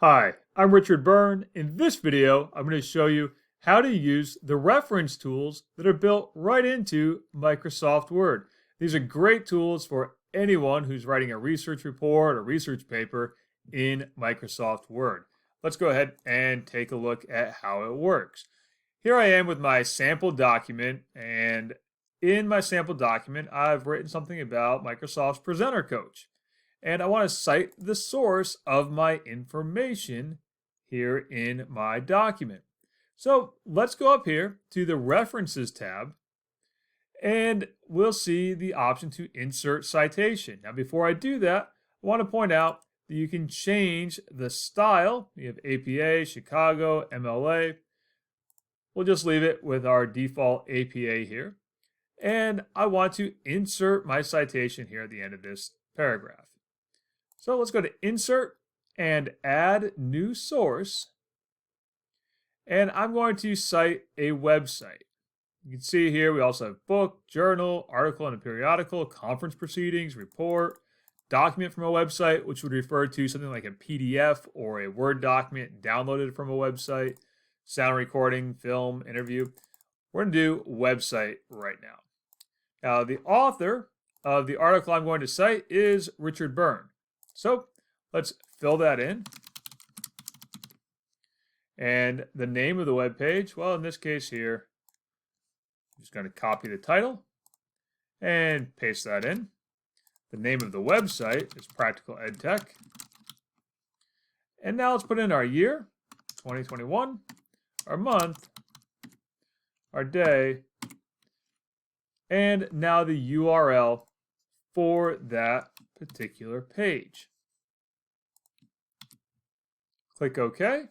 Hi, I'm Richard Byrne. In this video, I'm going to show you how to use the reference tools that are built right into Microsoft Word. These are great tools for anyone who's writing a research report or research paper in Microsoft Word. Let's go ahead and take a look at how it works. Here I am with my sample document, and in my sample document, I've written something about Microsoft's Presenter Coach. And I want to cite the source of my information here in my document. So let's go up here to the References tab, and we'll see the option to insert citation. Now, before I do that, I want to point out that you can change the style. You have APA, Chicago, MLA. We'll just leave it with our default APA here. And I want to insert my citation here at the end of this paragraph. So let's go to Insert and Add New Source. And I'm going to cite a website. You can see here we also have book, journal, article in a periodical, conference proceedings, report, document from a website, which would refer to something like a PDF or a Word document downloaded from a website, sound recording, film, interview. We're going to do website right now. Now, the author of the article I'm going to cite is Richard Byrne. So let's fill that in. And the name of the web page, well, in this case here, I'm just going to copy the title and paste that in. The name of the website is Practical EdTech. And now let's put in our year, 2021, our month, our day, and now the URL for that particular page. Click OK.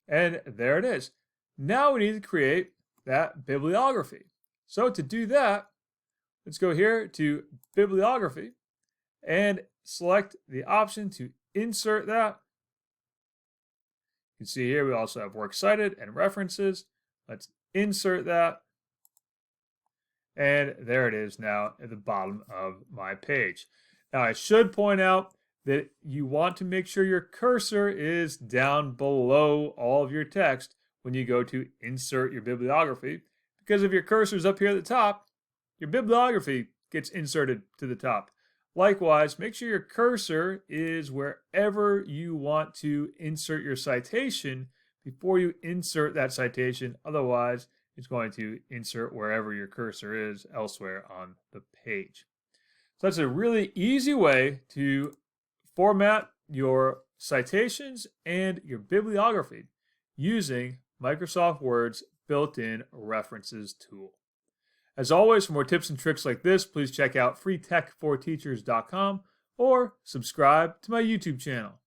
And there it is. Now we need to create that bibliography. So to do that, let's go here to Bibliography and select the option to insert that. You can see here we also have Works Cited and References. Let's insert that. And there it is now at the bottom of my page. Now I should point out that you want to make sure your cursor is down below all of your text when you go to insert your bibliography, because if your cursor is up here at the top, your bibliography gets inserted to the top. Likewise, make sure your cursor is wherever you want to insert your citation before you insert that citation. Otherwise, it's going to insert wherever your cursor is elsewhere on the page. So that's a really easy way to format your citations and your bibliography using Microsoft Word's built-in references tool. As always, for more tips and tricks like this, please check out freetechforteachers.com or subscribe to my YouTube channel.